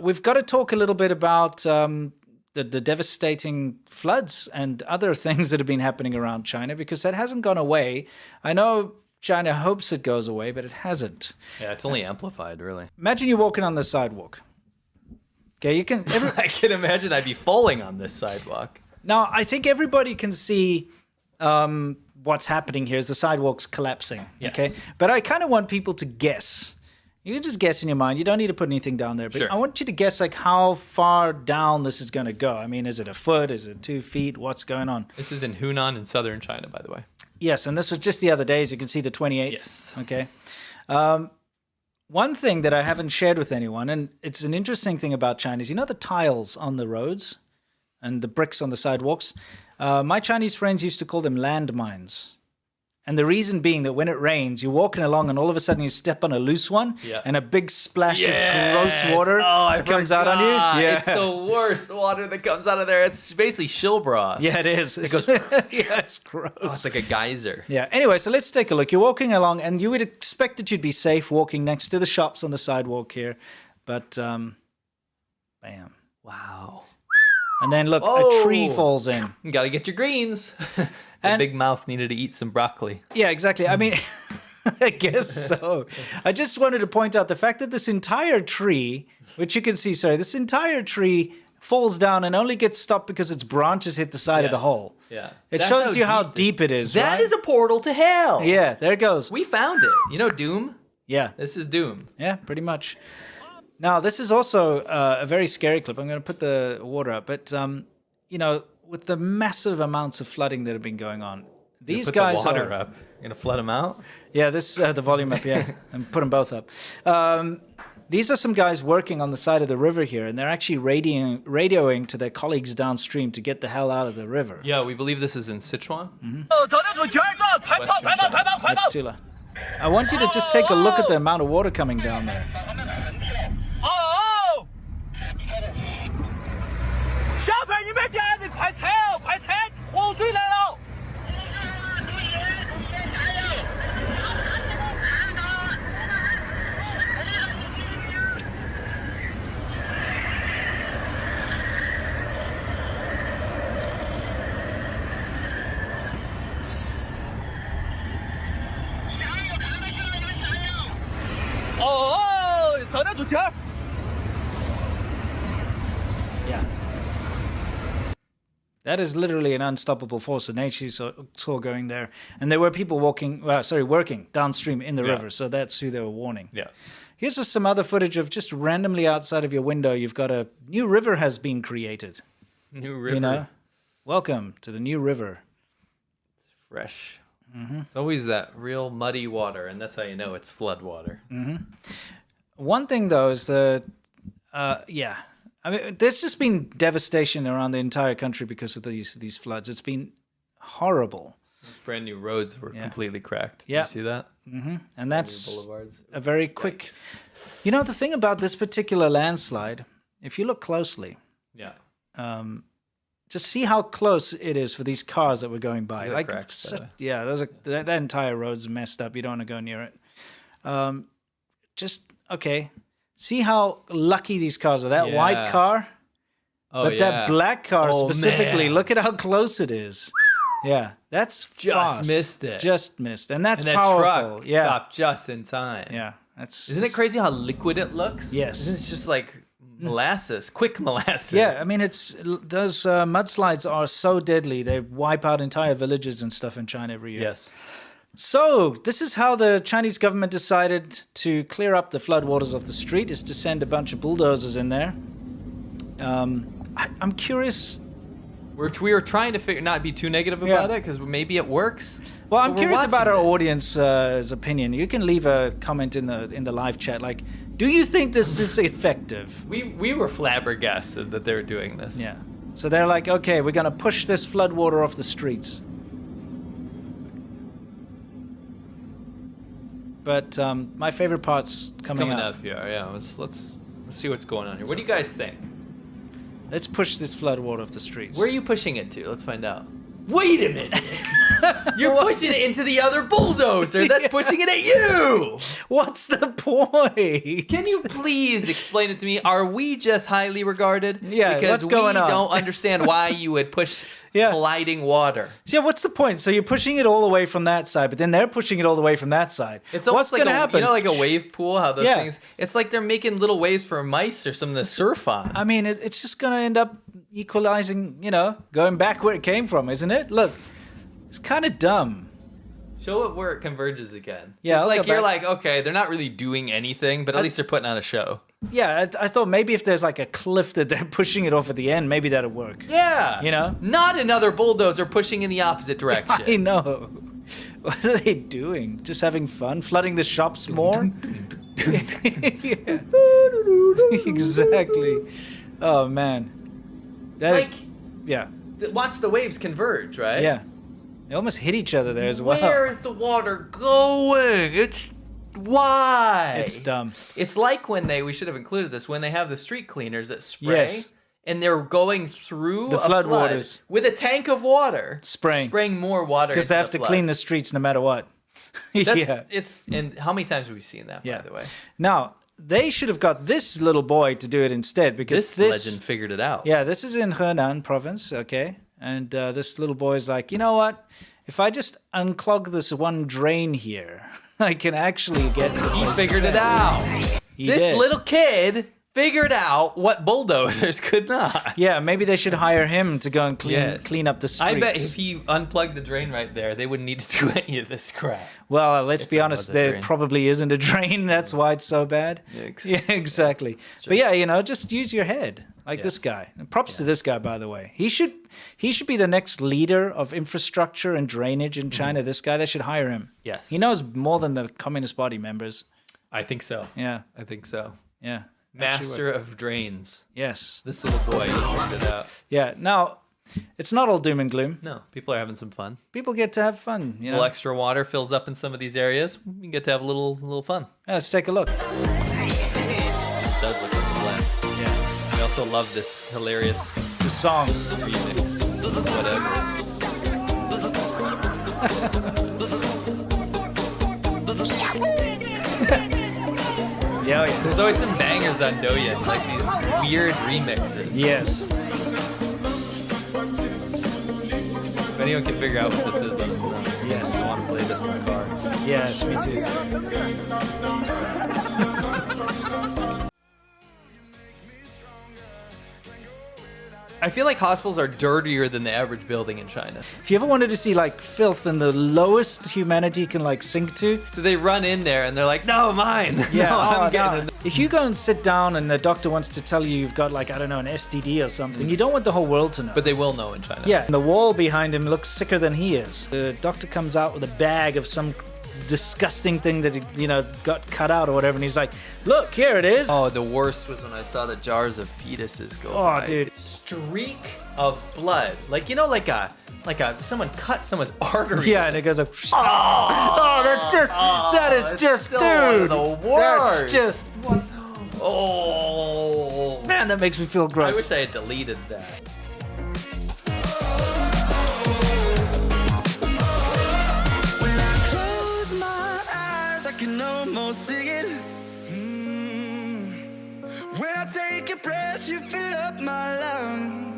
we've got to talk a little bit about the devastating floods and other things that have been happening around China, because that hasn't gone away. I know China hopes it goes away, but it hasn't. Yeah, it's only amplified, really. Imagine you're walking on the sidewalk. Okay, you can. I can imagine I'd be falling on this sidewalk. Now, I think everybody can see what's happening here is the sidewalk's collapsing. Yes. Okay, but I kind of want people to guess. You can just guess in your mind. You don't need to put anything down there. But Sure. I want you to guess like how far down this is going to go. I mean, is it a foot? Is it 2 feet? What's going on? This is in Hunan in southern China, by the way. Yes, and this was just the other day. As you can see, the 28th. Yes. Okay. One thing that I haven't shared with anyone, and it's an interesting thing about China, is you know the tiles on the roads and the bricks on the sidewalks? My Chinese friends used to call them landmines. And the reason being that when it rains, you're walking along and all of a sudden you step on a loose one and a big splash of gross water comes out on you. Yeah. It's the worst water that comes out of there. It's basically shill broth. Yeah, it is. It goes, yeah, it's gross. Oh, it's like a geyser. Yeah. Anyway, so let's take a look. You're walking along and you would expect that you'd be safe walking next to the shops on the sidewalk here. But, bam. Wow. And then look, a tree falls in. You gotta get your greens. The big mouth needed to eat some broccoli. Yeah, exactly. I mean, I guess so. I just wanted to point out the fact that this entire tree, which you can see, this entire tree falls down and only gets stopped because its branches hit the side of the hole. Yeah. It shows you how deep it is, That right? is a portal to hell. Yeah, there it goes. We found it. You know Doom? Yeah. This is Doom. Yeah, pretty much. Now, this is also a very scary clip. I'm going to put the water up. But, you know, with the massive amounts of flooding that have been going on, these guys put the water are... up. You're going to flood them out? Yeah, this the volume up, yeah. And put them both up. These are some guys working on the side of the river here, and they're actually radioing to their colleagues downstream to get the hell out of the river. Yeah, we believe this is in Sichuan. That's Tula. I want you to just take a look at the amount of water coming down there. Yeah. That is literally an unstoppable force of nature you saw going there. And there were people working downstream in the river, so that's who they were warning. Yeah. Here's just some other footage of just randomly outside of your window, you've got a new river has been created. New river. You know? Welcome to the new river. It's fresh. Mm-hmm. It's always that real muddy water, and that's how you know it's flood water. Mm-hmm. One thing, though, is that, I mean, there's just been devastation around the entire country because of these floods. It's been horrible. These brand new roads were completely cracked. Did Yeah. you see that? Mm-hmm. And that's boulevards. a very quick... You know, the thing about this particular landslide, if you look closely, just see how close it is for these cars that were going by. Like cracks, that entire road's messed up. You don't want to go near it. See how lucky these cars are. That white car, that black car specifically, man. Look at how close it is. Yeah, that's fast. Missed it. Just missed. And that's and that powerful. truck Yeah. stopped just in time. Yeah. Isn't it crazy how liquid it looks? Yes. Isn't it just like molasses, quick molasses? Yeah, I mean, those mudslides are so deadly. They wipe out entire villages and stuff in China every year. Yes. So this is how the Chinese government decided to clear up the floodwaters of the street, is to send a bunch of bulldozers in there. I'm curious. We were trying to not be too negative about it because maybe it works. Well, I'm curious about our audience's opinion. You can leave a comment in the live chat. Like, do you think this is effective? We were flabbergasted that they were doing this. Yeah. So they're like, okay, we're going to push this floodwater off the streets. But my favorite part's coming up. Here. Yeah. Let's see what's going on here. What do you guys think? Let's push this floodwater off the streets. Where are you pushing it to? Let's find out. Wait a minute. You're pushing it into the other bulldozer that's pushing it at you. What's the point? Can you please explain it to me? Are we just highly regarded? Yeah, because what's going on? we don't understand why you would push colliding water. So yeah, what's the point? So you're pushing it all the way from that side, but then they're pushing it all the way from that side. It's almost what's like going to happen? You know, like a wave pool. How those things? It's like they're making little waves for mice or something to surf on. I mean, it's just going to end up equalizing. You know, going back where it came from, isn't it? Look, it's kind of dumb. Show it where it converges again. Yeah, it's like you're like, okay, they're not really doing anything, but at least they're putting on a show. Yeah, I thought maybe if there's like a cliff that they're pushing it off at the end, maybe that'll work. Yeah. You know? Not another bulldozer pushing in the opposite direction. I know. What are they doing? Just having fun? Flooding the shops more? Exactly. Oh, man. That is... Yeah. Watch the waves converge, right? Yeah. They almost hit each other there as well. Where is the water going? Why? It's dumb. It's like when we should have included this, when they have the street cleaners that spray, and they're going through the flood waters with a tank of water, spraying more water because they have to clean the streets no matter what. And how many times have we seen that? By the way, now they should have got this little boy to do it instead because this legend figured it out. Yeah, this is in Henan province, okay, and this little boy is like, you know what? If I just unclog this one drain here, I can actually get... He figured it out. This little kid figured out what bulldozers could not. Yeah, maybe they should hire him to go and clean up the streets. I bet if he unplugged the drain right there, they wouldn't need to do any of this crap. Well, let's be honest, there probably isn't a drain. That's why it's so bad. Yeah, exactly. But yeah, you know, just use your head. Like this guy. And props to this guy, by the way. He should be the next leader of infrastructure and drainage in China. This guy, they should hire him. Yes. He knows more than the Communist Party members. I think so. Yeah. I think so. Yeah. Master of drains. Yes. This little boy, he figured it out. Yeah. Now, it's not all doom and gloom. No, people are having some fun. People get to have fun. You know? A little extra water fills up in some of these areas. You get to have a little fun. Yeah, let's take a look. It does look like a blend. Yeah. I also love this hilarious song remix. Whatever. Yeah. There's always some bangers on Douyin, like these weird remixes. Yes. If anyone can figure out what this is, let us know. Yes. I want to play this in the car. Yes, me too. I feel like hospitals are dirtier than the average building in China. If you ever wanted to see like filth and the lowest humanity can like sink to, so they run in there and they're like, "No, mine." Yeah, no, I'm getting it. If you go and sit down and the doctor wants to tell you you've got like, I don't know, an STD or something, you don't want the whole world to know. But they will know in China. Yeah, and the wall behind him looks sicker than he is. The doctor comes out with a bag of some disgusting thing that, you know, got cut out or whatever, and he's like, look, here it is. Oh, the worst was when I saw the jars of fetuses go by. Dude. Streak of blood. Like, you know, like someone cut someone's artery. Yeah, and it goes like, that is just, dude. The worst. That's just, oh. Man, that makes me feel gross. I wish I had deleted that. Can almost see it. When I take a breath, you fill up my lungs.